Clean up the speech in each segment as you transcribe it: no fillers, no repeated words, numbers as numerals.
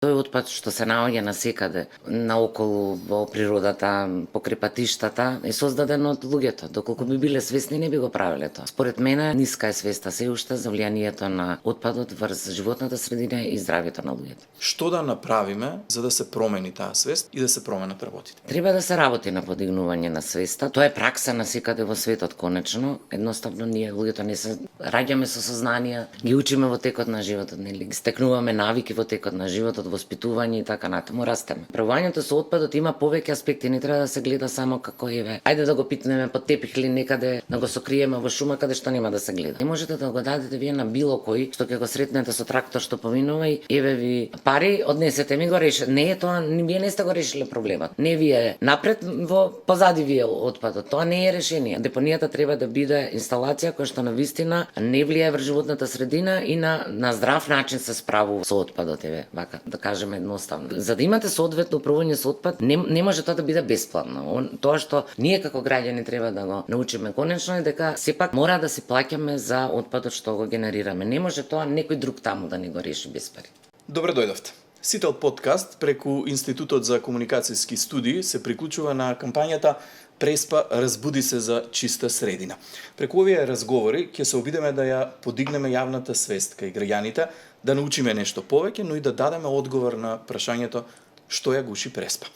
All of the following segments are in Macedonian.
Тој отпад што се наоѓа насекаде, наоколу во природата, покрај патиштата, е создаден од луѓето. Доколку би биле свесни, не би го правеле тоа. Според мене, ниска е свеста се уште за влијанието на отпадот врз животната средина и здравјето на луѓето. Што да направиме за да се промени таа свест и да се променат работите? Треба да се работи на подигнување на свеста. Тоа е пракса насекаде во светот, конечно. Едноставно ние луѓето не се раѓаме со сознанија, ги учиме во текот на животот, нели? Ги стекнуваме навики во текот на животот, воспитување и така натаму растеме. Правувањето со отпадот има повеќе аспекти, не треба да се гледа само како еве, ајде да го питнеме под тепих или некаде, да го сокриеме во шума каде што нема да се гледа. Не можете да го дадете вие на било кој што ќе го сретнете со трактор што поминува и еве ви пари, однесете ми го реши. Не е тоа, вие не сте го решиле проблемот. Не вие напред, во позади вие отпадот. Тоа не е решение. Депонијата треба да биде инсталација која што навистина не влијае врз животната средина и на здрав начин се справува со отпадот, еве, вака да кажеме едноставно. За да имате соодветно управување со отпад, не може тоа да биде бесплатно. Тоа што ние како граѓани треба да го научиме конечно е дека сепак мора да си плаќаме за отпадот што го генерираме. Не може тоа некој друг таму да ни го реши без пари. Добре дојдовте. Сител подкаст преку Институтот за комуникацијски студии се приклучува на кампањата Преспа, разбуди се за чиста средина. Преку овие разговори ќе се обидеме да ја подигнеме јавната свест кај граѓаните, да научиме нешто повеќе, но и да дадеме одговор на прашањето што ја гуши Преспа.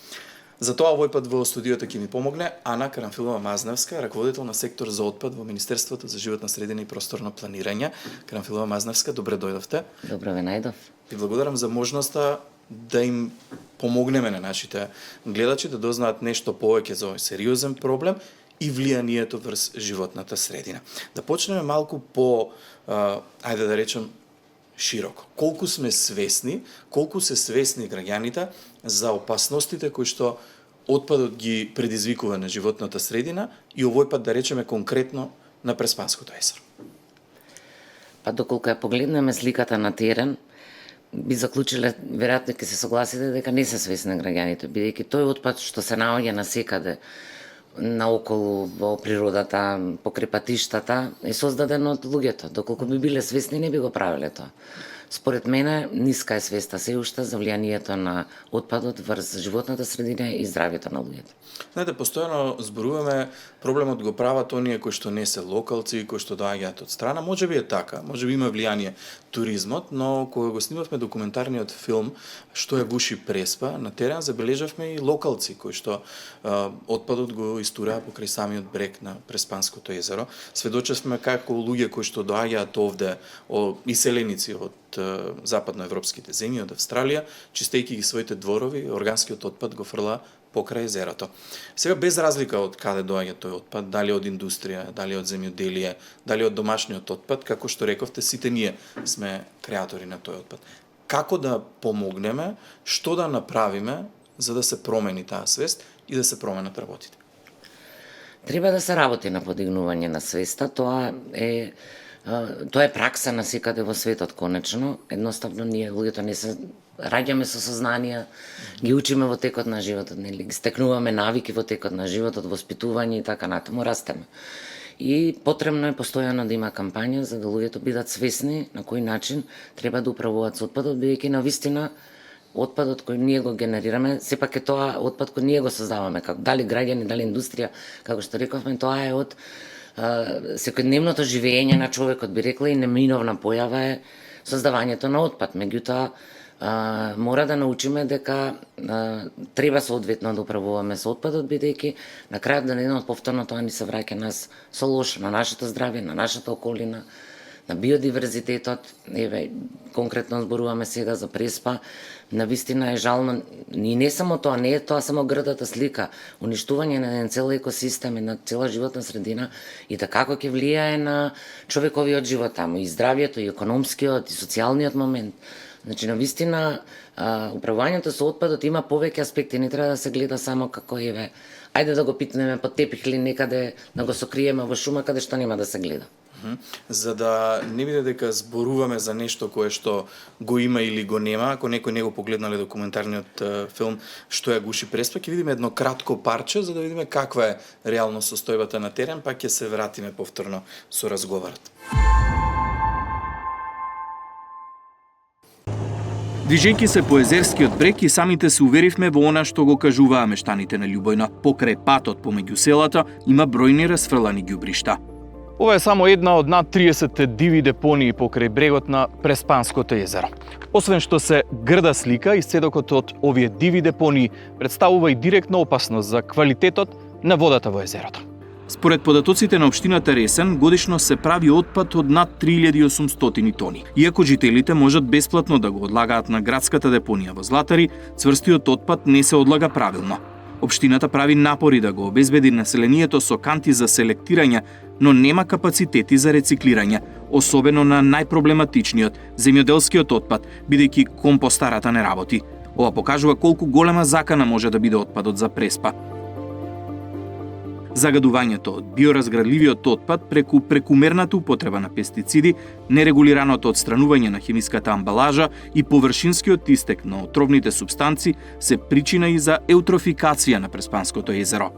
Затоа овој пат во студиото ќе ми помогне Ана Карамфилова-Мазневска, раководител на сектор за отпад во Министерството за животна средина и просторно планирање. Карамфилова-Мазневска, добре дојдовте. Добро ве најдов. Ви благодарам за можноста да им помогнеме на нашите гледачи да дознаат нешто повеќе за овој сериозен проблем и влијанието врз животната средина. Да почнеме малку по, ајде да речем, широко. Колку сме свесни, колку се свесни граѓаните за опасностите кои што отпадот ги предизвикува на животната средина и овој пат да речеме конкретно на Преспанското езеро. Па доколку ја погледнеме сликата на терен, би заклучиле, веројатно ќе се согласите дека не се свесни граѓаните, бидејќи тој отпад што се наоѓа насекаде наоколу во природата, покрај патиштата, е создаден од луѓето. Доколку би биле свесни, не би го правеле тоа. Според мене, ниска е свеста се уште за влијанието на отпадот врз животната средина и здравјето на луѓето. Знаете, постојано зборуваме проблемот го прават оние кои што не се локалци, кои што доаѓаат од страна. Може би е така, може би има влијание туризмот, но кога го снимавме документарниот филм Што ја гуши Преспа, на терен забележавме и локалци кои што отпадот го истураа покрај самиот брег на Преспанското езеро. Сведочевме како луѓе кои што доаѓаат овде, иселеници од западноевропските земји, од Австралија, чистејќи ги своите дворови, органскиот отпад го фрла покрај езерото. Сега без разлика од каде доаѓа тој отпад, дали од индустрија, дали од земјоделие, дали од домашниот отпад, како што рековте, сите ние сме креатори на тој отпад. Како да помогнеме, што да направиме за да се промени таа свест и да се променат работите? Треба да се работи на подигнување на свеста, тоа е пракса насекаде во светот, конечно. Едноставно ние луѓето не се раѓаме со сознанија, ги учиме во текот на животот, нели? Ги стекнуваме навики во текот на животот, воспитување и така натаму растеме. И потребно е постојано да има кампања за да луѓето бидат свесни на кој начин треба да управуваат со отпадот, бидејќи навистина отпадот кој ние го генерираме, сепак е тоа отпад кој ние го создаваме, како дали граѓани, дали индустрија, како што рековме, тоа е од секојдневното живење на човекот, би рекла, и неминовна појава е создавањето на отпад. Меѓутоа, мора да научиме дека треба соодветно да управуваме со отпадот, бидејќи на крајот на денот повторно тоа ни се враќа нас со лошо на нашето здравје, на нашата околина, на биодиверзитетот. Еве, конкретно зборуваме сега за Преспа. Навистина е жално, и не само тоа, не е тоа само грдата слика, уништување на еден цел екосистем, на цела животна средина и како ќе влијае на човековиот живот таму, и здравјето, и економскиот, и социјалниот момент. Значи, навистина, управувањето со отпадот има повеќе аспекти, не треба да се гледа само како еве, ајде да го питнеме под тепих или некаде, да го сокриеме во шума каде што нема да се гледа. За да не биде дека зборуваме за нешто кое што го има или го нема, ако некој не го погледнале документарниот филм Што ја гуши Преспа, ќе видиме едно кратко парче за да видиме каква е реално состојбата на терен, па ќе се вратиме повторно со разговорот. Движејќи се по езерскиот брег и самите се уверивме во она што го кажуваа мештаните на Љубојна. Покрај патот помеѓу селата има бројни расфрлани ѓубришта. Ова е само една од над 30 диви депонии покрај брегот на Преспанското езеро. Освен што се грда слика, исцедокот од овие диви депонии представува и директна опасност за квалитетот на водата во езерото. Според податоците на општината Ресен, годишно се прави отпад од над 3800 тони. Иако жителите можат бесплатно да го одлагаат на градската депонија во Златари, цврстиот отпад не се одлага правилно. Општината прави напори да го обезбеди населението со канти за селектирање, но нема капацитети за рециклирање, особено на најпроблематичниот, земјоделскиот отпад, бидејќи компостарата не работи. Ова покажува колку голема закана може да биде отпадот за Преспа. Загадувањето од биоразградливиот отпад преку прекумерната употреба на пестициди, нерегулираното отстранување на хемиската амбалажа и површинскиот истек на отровните супстанци се причина и за еутрофикација на Преспанското езеро.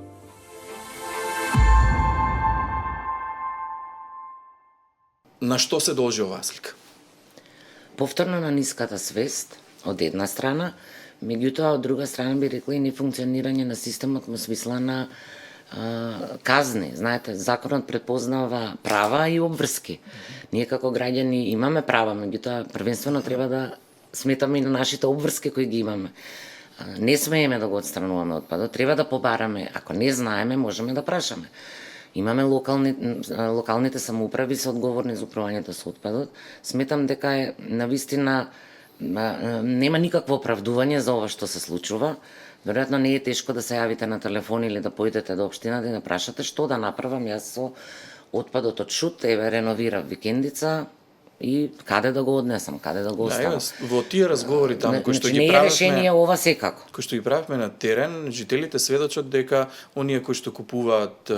На што се должи оваа слика? Повторно на ниската свест, од една страна, меѓутоа од друга страна би рекла и нефункционирање на системот во смисла на казни. Знаете, законот предпознава права и обврски. Ние како граѓани имаме права, меѓутоа првенствено треба да сметаме и на нашите обврски кои ги имаме. Не смееме да го отстрануваме отпадот, треба да побараме. Ако не знаеме, можеме да прашаме. Имаме локалните самоуправи се одговорни за управувањето со отпадот. Сметам дека е навистина нема никакво оправдување за ова што се случува. Веројатно не е тешко да се јавите на телефон или да поидете до општината и да прашате што да направам јас со отпадот од Шут, еве реновирав викендица и каде да го однесам, каде да го оставам. Во тие разговори таму кои што ги не е правевме, решение ова секако. кои што ги правевме на терен, жителите сведочат дека оние кои што купуваат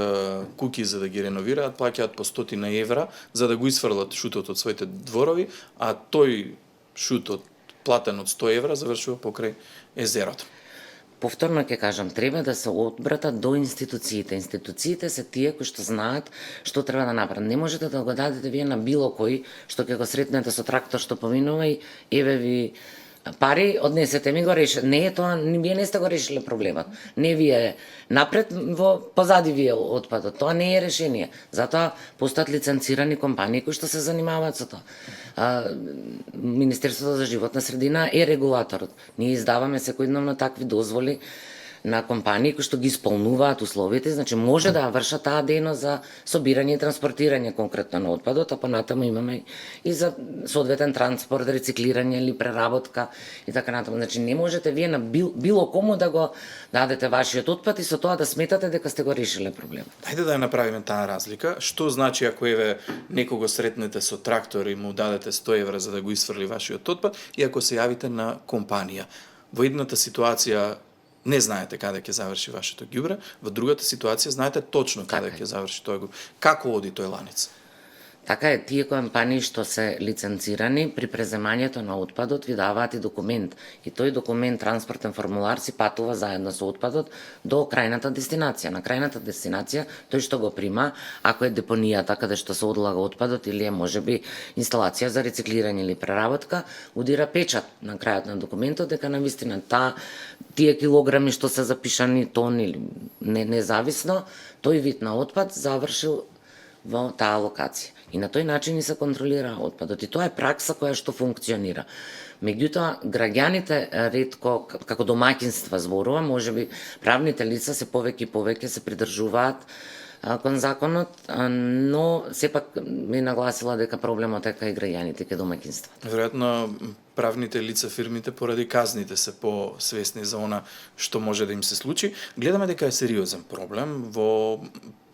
куќи за да ги реновираат, плаќаат по 100 евра за да го исфрлат шутот од своите дворови, а тој шутот платен од 100 евра завршува покрај езерото. Повторно ќе кажам, треба да се обратат до институциите. Институциите се тие кои што знаат што треба да направат. Не можете да го дадете вие на било кој што ќе го сретнете со трактор што поминува и еве ви пари, однесете ми го реши. Не е тоа, вие не сте го решиле проблемот. Не вие напред, во позади вие отпадот. Тоа не е решение. Затоа постојат лиценцирани компании кои што се занимаваат со тоа. Министерството за животна средина е регулаторот. Ние издаваме секојдневно такви дозволи на компании кои што ги исполнуваат условите, значи може да вршат таа дејност за собирање и транспортирање конкретно на отпадот, а понатаму имаме и за соодветен транспорт, рециклирање или преработка и така натаму. Значи не можете вие на било кому да го дадете вашиот отпад и со тоа да сметате дека сте го решиле проблемот. Ајде да ја направиме таа разлика. Што значи ако еве некого сретнете со трактор и му дадете 100 евра за да го исфрли вашиот отпад и ако се јавите на компанија? Во едната ситуација не знаете каде ќе заврши вашето ѓубре, во другата ситуација знаете точно каде ќе заврши тој ѓубре. Како оди тој ланец? Така е, тие компании што се лиценцирани при преземањето на отпадот ви даваат и документ. И тој документ, транспортен формулар, си патува заедно со отпадот до крајната дестинација. На крајната дестинација, тој што го прима, ако е депонијата каде што се одлага отпадот или е можеби инсталација за рециклирање или преработка, удира печат на крајот на документот дека навистина тие килограми што се запишани, тон или независно, тој вид на отпад завршил во таа локација. И на тој начин и се контролира отпадот. И тоа е пракса која што функционира. Меѓутоа, граѓаните ретко, како домаќинства зборува, можеби правните лица се повеќе и повеќе се придржуваат кон законот, но сепак ми нагласила дека проблемот е кај граѓаните, кај домаќинства. Веројатно правните лица, фирмите поради казните се посвесни за она што може да им се случи. Гледаме дека е сериозен проблем. Во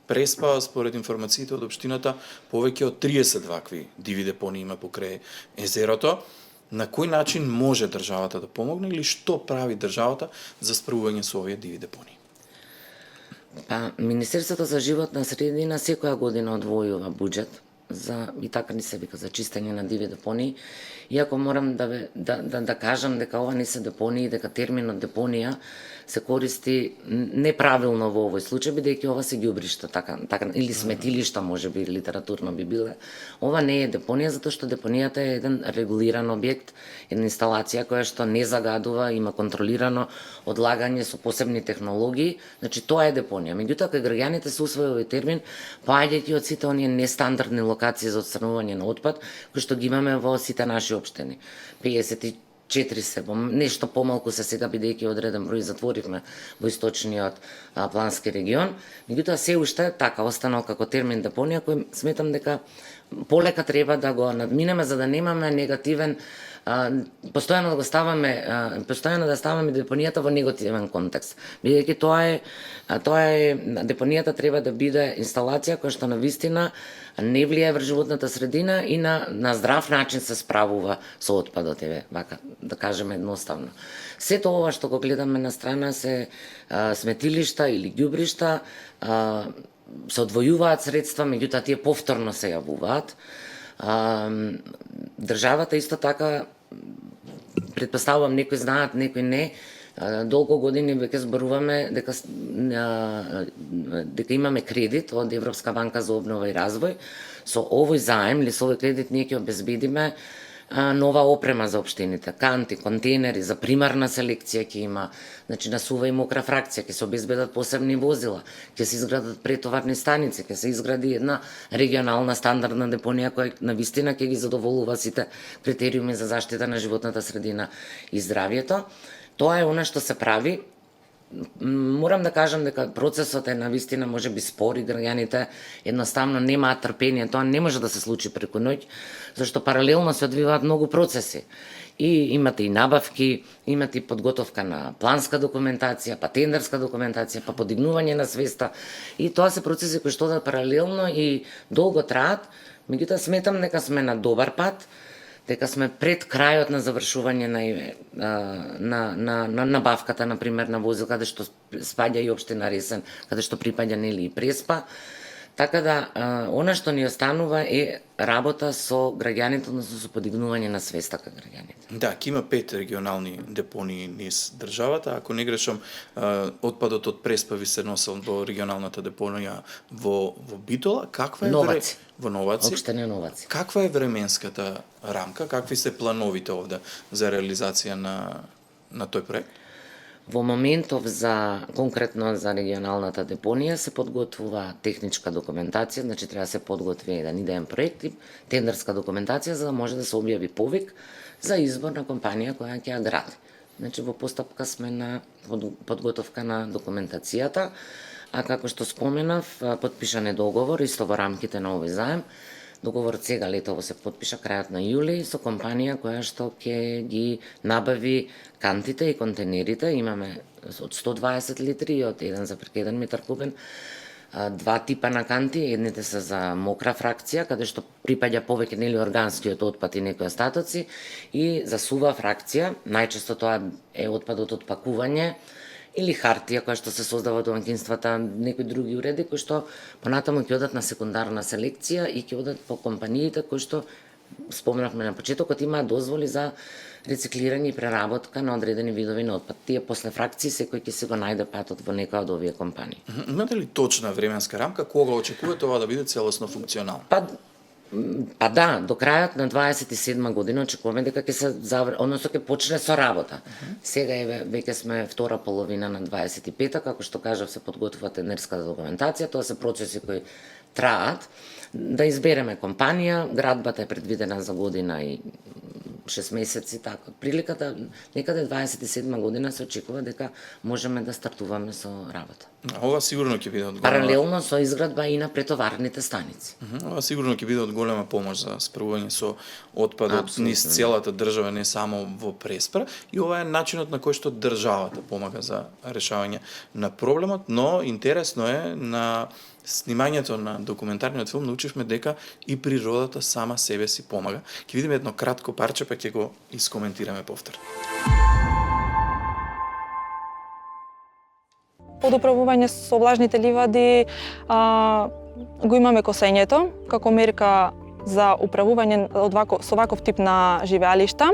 Преспа, според информациите од општината, повеќе од 30 вакви диви депонии има покрај езерото. На кој начин може државата да помогне или што прави државата за справување со овие диви депонии? Министерството за животна средина секоја година одвојува буџет за и така ни се вика за чистење на диви депонии. Иако морам да кажам дека ова не се депонии, дека терминот депонија се користи неправилно во овој случај, бидејќи ова се ѓубришта, така или сметилишта, можеби литературно би биле. Ова не е депонија, затоа што депонијата е еден регулиран објект, една инсталација која што не загадува, има контролирано одлагање со посебни технологии, значи тоа е депонија. Меѓутоа, кај граѓаните се усвои овој термин, поаѓајќи од сите оние нестандардни локации за отстранување на отпад, кои што ги имаме во сите наши општини. 54 се, нешто помалку се сега, бидејќи одреден број затворивме во источниот плански регион. Меѓутоа, се уште така останал како термин депонија, кој сметам дека полека треба да го надминеме за да немаме негативен постојано да ставаме депонијата во негативен контекст. Бидејќи тоа е депонијата треба да биде инсталација која што навистина не влијае врз животната средина и на здрав начин се справува со отпадот, вака да кажеме едноставно. Сето ова што го гледаме на страна се сметилишта или ѓубришта, се одвојуваат средства, меѓутоа тие повторно се јавуваат. Државата исто така, претпоставувам некои знаат, некои не, долго години веќе зборуваме дека имаме кредит од Европска банка за обнова и развој. Со овој заем или со овој кредит ние ќе обезбедиме нова опрема за општините, канти, контейнери за примарна селекција ќе има, значи на сува и мокра фракција, ќе се обезбедат посебни возила, ќе се изградат претоварни станици, ќе се изгради една регионална стандардна депонија која навистина ќе ги задоволува сите критериуми за заштита на животната средина и здравјето. Тоа е она што се прави. Морам да кажам дека процесот е навистина можеби спор и граѓаните едноставно немаат трпение, тоа не може да се случи преку ноќ, зашто паралелно се одвиваат многу процеси. И имате и набавки, имате и подготовка на планска документација, па тендерска документација, па подигнување на свеста. И тоа се процеси кои што одат паралелно и долго траат, меѓутоа сметам дека сме на добар пат, дека сме пред крајот на завршување на набавката, например, на возил, каде што спаѓа и општина Ресен, каде што припаѓа нели и Преспа. Така да, она што ни останува е работа со граѓаните, односно со подигнување на свеста кај граѓаните. Да, ќе има 5 регионални депонии низ државата. Ако не грешам, отпадот од Преспа ви се носел до регионалната депонија во Битола. Каква е Новаци. Во Новаци. Општина Новаци. Каква е временската рамка? Какви се плановите овде за реализација на тој проект? Во моментов конкретно за регионалната депонија се подготвува техничка документација, значи треба да се подготви еден идеен проект и тендерска документација за да може да се објави повик за избор на компанија која ќе ја гради. Значи во постапка сме на подготовка на документацијата, а како што споменав, потпишан е договор исто во рамките на овој заем. Договорот сега летово се потпиша крајот на јули со компанија која што ќе ги набави кантите и контейнерите. Имаме од 120 литри и од 1,1 метар кубен, два типа на канти, едните се за мокра фракција, каде што припаѓа повеќе нели органскиот отпад и некои остатоци, и за сува фракција, најчесто тоа е отпадот од пакување, или хартија која што се создава од домаќинствата, некои други уреди кои што понатаму ќе одат на секундарна селекција и ќе одат по компаниите кои што споменавме на почетокот имаат дозволи за рециклирање и преработка на одредени видови на отпад. Тие после фракции секој ќе се го најде патот во некоја од овие компании. Имате ли точна временска рамка кога очекувате ова да биде целосно функционално? Па да, до крајот на 27 година очекуваме дека ќе се односно ќе почне со работа. Сега веќе сме втора половина на 25-та, како што кажав, се подготвува тендерската документација, тоа се процеси кои траат. Да избереме компанија, градбата е предвидена за година и 6 месеци, така. Приликата некаде 27 година се очекува дека можеме да стартуваме со работа. Ова сигурно ќе биде од голема... Паралелно со изградба и на претоварните станици. Ова сигурно ќе биде од голема помош за справување со отпадот низ целата држава, не само во Преспа. И ова е начинот на кој што државата помага за решавање на проблемот, но интересно е на снимањето на документарниот филм научивме дека и природата сама себе си помага. Ќе видиме едно кратко парче, па ќе го искоментираме повторно. Подуправување со влажните ливади го имаме косењето, како мерка за управување со ваков тип на живеалишта.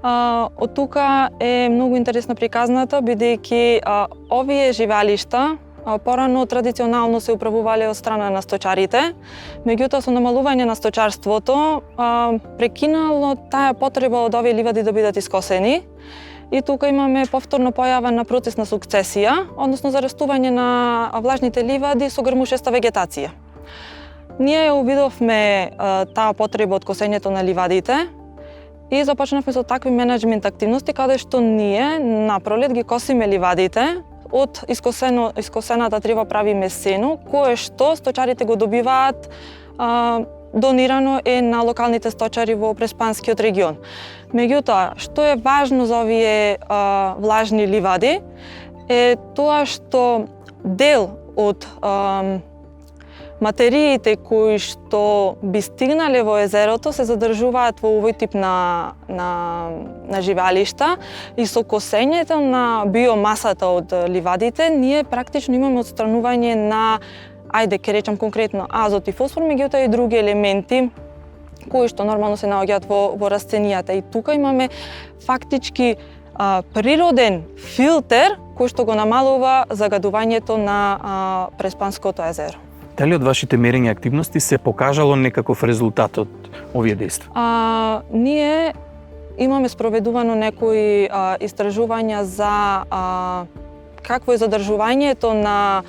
Од тука е многу интересно приказната, бидејќи овие живеалишта порано традиционално се управувале од страна на сточарите, меѓутоа со намалување на сточарството прекинало таа потреба од овие ливади да бидат искосени. И тука имаме повторно појава на процес на сукцесија, односно зарастување на влажните ливади со грмушеста вегетација. Ние увидовме таа потреба од косењето на ливадите и започнавме со такви менеджмент активности каде што ние на пролет ги косиме ливадите. Од искосената треба правиме сено, кое што сточарите го добиваат донирано е на локалните сточари во Преспанскиот регион. Меѓутоа, што е важно за овие влажни ливади е тоа што дел од материите кои што би стигнале во езерото се задржуваат во овој тип на живеалишта и со косењето на биомасата од ливадите ние практично имаме отстранување на, ајде ке речам конкретно, азот и фосфор, меѓутоа и други елементи кои што нормално се наоѓаат во растенијата. И тука имаме фактички природен филтер кој што го намалува загадувањето на Преспанското езеро. Дали од вашите мерења активности се покажало некаков резултат од овие дејства? Ние имаме спроведувано некои истражувања за какво е задржувањето на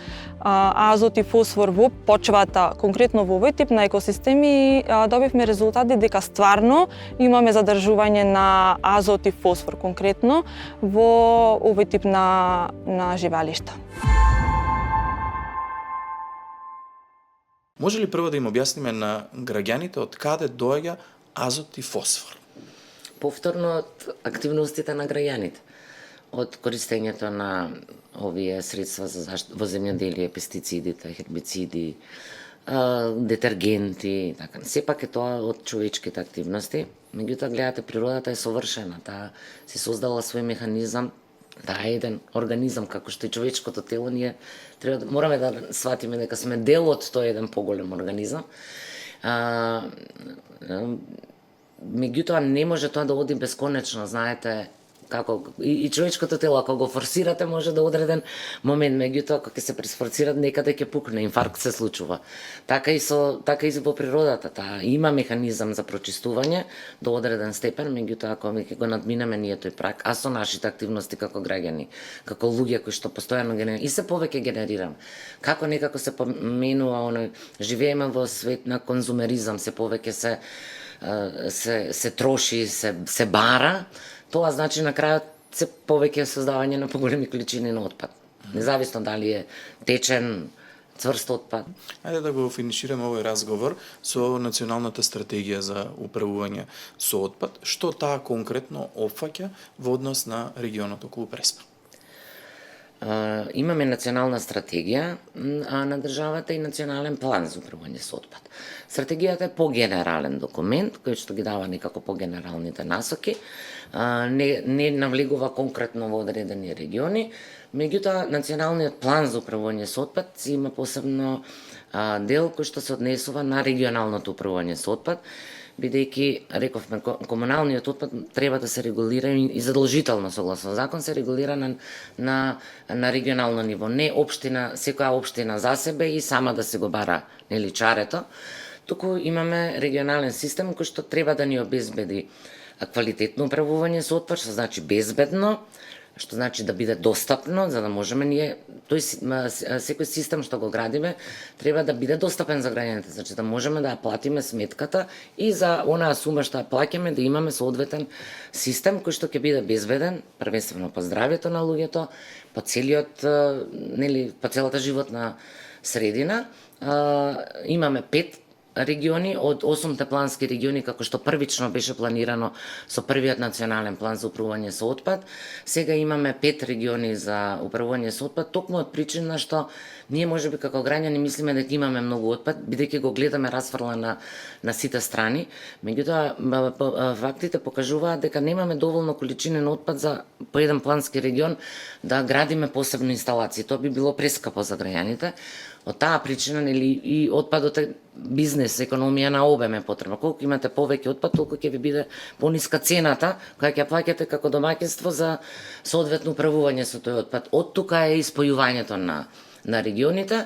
азот и фосфор во почвата, конкретно во овој тип на екосистеми, и добивме резултати дека стварно имаме задржување на азот и фосфор конкретно во овој тип на живеалишта. Може ли прво да им објасниме на граѓаните од каде доаѓа азот и фосфор? Повторно од активностите на граѓаните, од користењето на овие средства за заштита во земјоделие, пестицидите, хербициди, детергенти, така. Сепак е тоа од човечките активности. Меѓутоа, гледате, природата е совршена, таа се создала свој механизам. Таа е еден организам, како што и човечкото тело, ние мораме да сватиме дека сме дел од тој еден поголем организам. Меѓутоа, не може тоа да оди бесконечно, знаете, како и човечкото тело, ако го форсирате, може да одреден момент, меѓутоа ако ќе се пресфорсира, некаде ќе пукне, инфаркт се случува. Така и во природата, таа има механизам за прочистување до одреден степен, меѓутоа ако ќе го надминеме ние тој прак, а со нашите активности како граѓани, како луѓе кои што постојано генерираме и се повеќе генерираме. Како некако се поменува, живееме во свет на конзумеризам, се повеќе се троши, се бара. Тоа значи на крајот се повеќе создавање на поголеми количини на отпад. Независно дали е течен, цврст отпад. Ајде да го финишираме овој разговор со националната стратегија за управување со отпад. Што таа конкретно опфаќа во однос на регионот околу Преспа? Имаме национална стратегија на државата и национален план за управување со отпад. Стратегијата е погенерален документ кој што ги дава некако погенералните насоки, не навлегува конкретно во одредени региони, меѓутоа националниот план за управување со отпад си има посебно дел кој што се однесува на регионалното управување со отпад, бидејќи, рековме, комуналниот отпад треба да се регулира и задолжително согласно закон се регулира на регионално ниво, не општина, секоја општина за себе и сама да се го бара нели чарето, туку имаме регионален систем кој што треба да ни обезбеди квалитетно управување со отпад, што значи безбедно, што значи да биде достапно, за да можеме ние, секој систем што го градиме, треба да биде достапен за граѓаните, значи да можеме да ја платиме сметката и за онаа сума што ја плаќаме да имаме соодветен систем кој што ќе биде безбеден, првенствено по здравјето на луѓето, по целата животна средина. Имаме 5 региони од 8 плански региони, како што првично беше планирано со првиот национален план за управување со отпад. Сега имаме 5 региони за управување со отпад, токму од причина што ние можеби како граѓани мислиме дека имаме многу отпад, бидејќи го гледаме расфрлан на сите страни, меѓутоа фактите покажуваат дека немаме доволно количини на отпад за по еден плански регион да градиме посебни инсталации. Тоа би било прескапо за граѓаните. од таа причина нели и отпадот е бизнес, економија на обем е потребна. Колку имате повеќе отпад, толку ќе ви биде пониска цената која ќе плаќате како домаќинство за соодветно управување со тој отпад. Од тука е испојувањето на регионите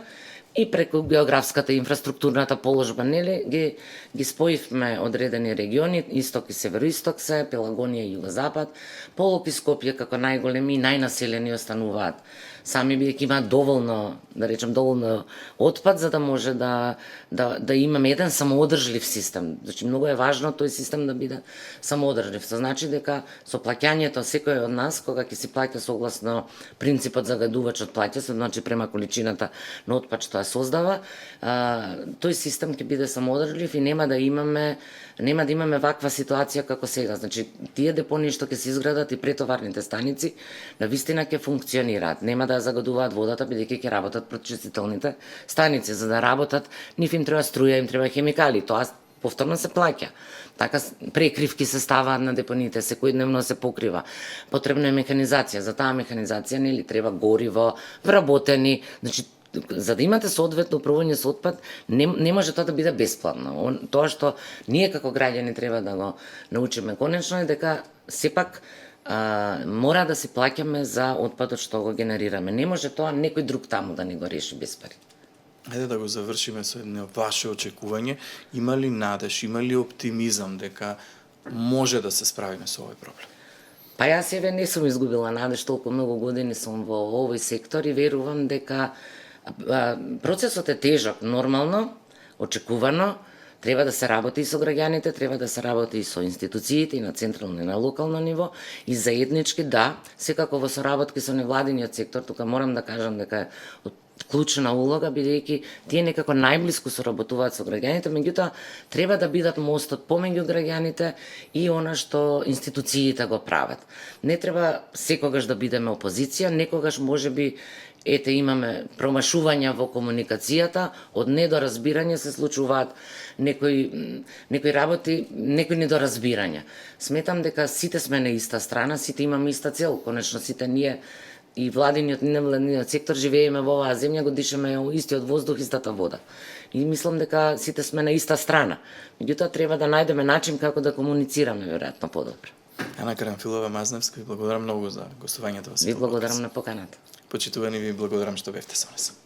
и преку географската инфраструктурната положба, нели, ги споивме одредени региони, исток и североисток се, Пелагонија и југозапад, Полок и Скопје како најголеми и најнаселени остануваат. Сами бидејќи имаат доволно, да речем, доволно отпад за да може да имаме еден самоодржлив систем. Значи многу е важно тој систем да биде самоодржлив. Тоа значи дека со плаќањето секој од нас кога ќе си плаќа согласно принципот загадувачот плаќа, значи према количината на отпад што ја создава, тој систем ќе биде самоодржлив и нема да имаме ваква ситуација како сега. Значи тие депонии што ќе се изградат и претоварните станици на вистина ќе функционираат. Нема да загадуваат водата бидејќи ќе работат пречистителните станици. За да работат, нив им треба струја, им треба хемикали. Тоа повторно се плаќа. Така прекривки се ставаат на депониите, секојдневно се покрива. Потребна е механизација. За таа механизација нели треба гориво, вработени, значи за да имате соодветно управување со отпад, не може тоа да биде бесплатно. Тоа што ние како граѓани треба да го научиме конечно е дека сепак мора да си плаќаме за отпадот што го генерираме. Не може тоа некој друг таму да ни го реши без пари. Ајде да го завршиме со едно ваше очекување. Има ли надеж, има ли оптимизам дека може да се справиме со овој проблем? Па јас еве не сум изгубила надеж, толку многу години сум во овој сектор и верувам дека процесот е тежок, нормално, очекувано, треба да се работи и со граѓаните, треба да се работи и со институциите и на централно и на локално ниво и заеднички, да, секако во соработки со невладиниот сектор, тука морам да кажам дека е од клучна улога, бидејќи тие некако најблиску соработуваат со граѓаните, меѓутоа треба да бидат мостот помеѓу граѓаните и она што институциите го прават. Не треба секогаш да бидеме опозиција, некогаш можеби ете имаме промашувања во комуникацијата, од недоразбирање се случуваат некои работи, некои недоразбирања. Сметам дека сите сме на иста страна, сите имаме иста цел, конечно сите ние и владиниот и невладиниот сектор живееме во оваа земја, го дишаме истиот воздух, истата вода. И мислам дека сите сме на иста страна. Меѓутоа треба да најдеме начин како да комуницираме веројатно подобро. Ана Карамфилова-Мазневска, ви благодарам многу за гостувањето во Светло. Ви благодарам на поканата. Почитувани, ви благодарам што бевте со нас.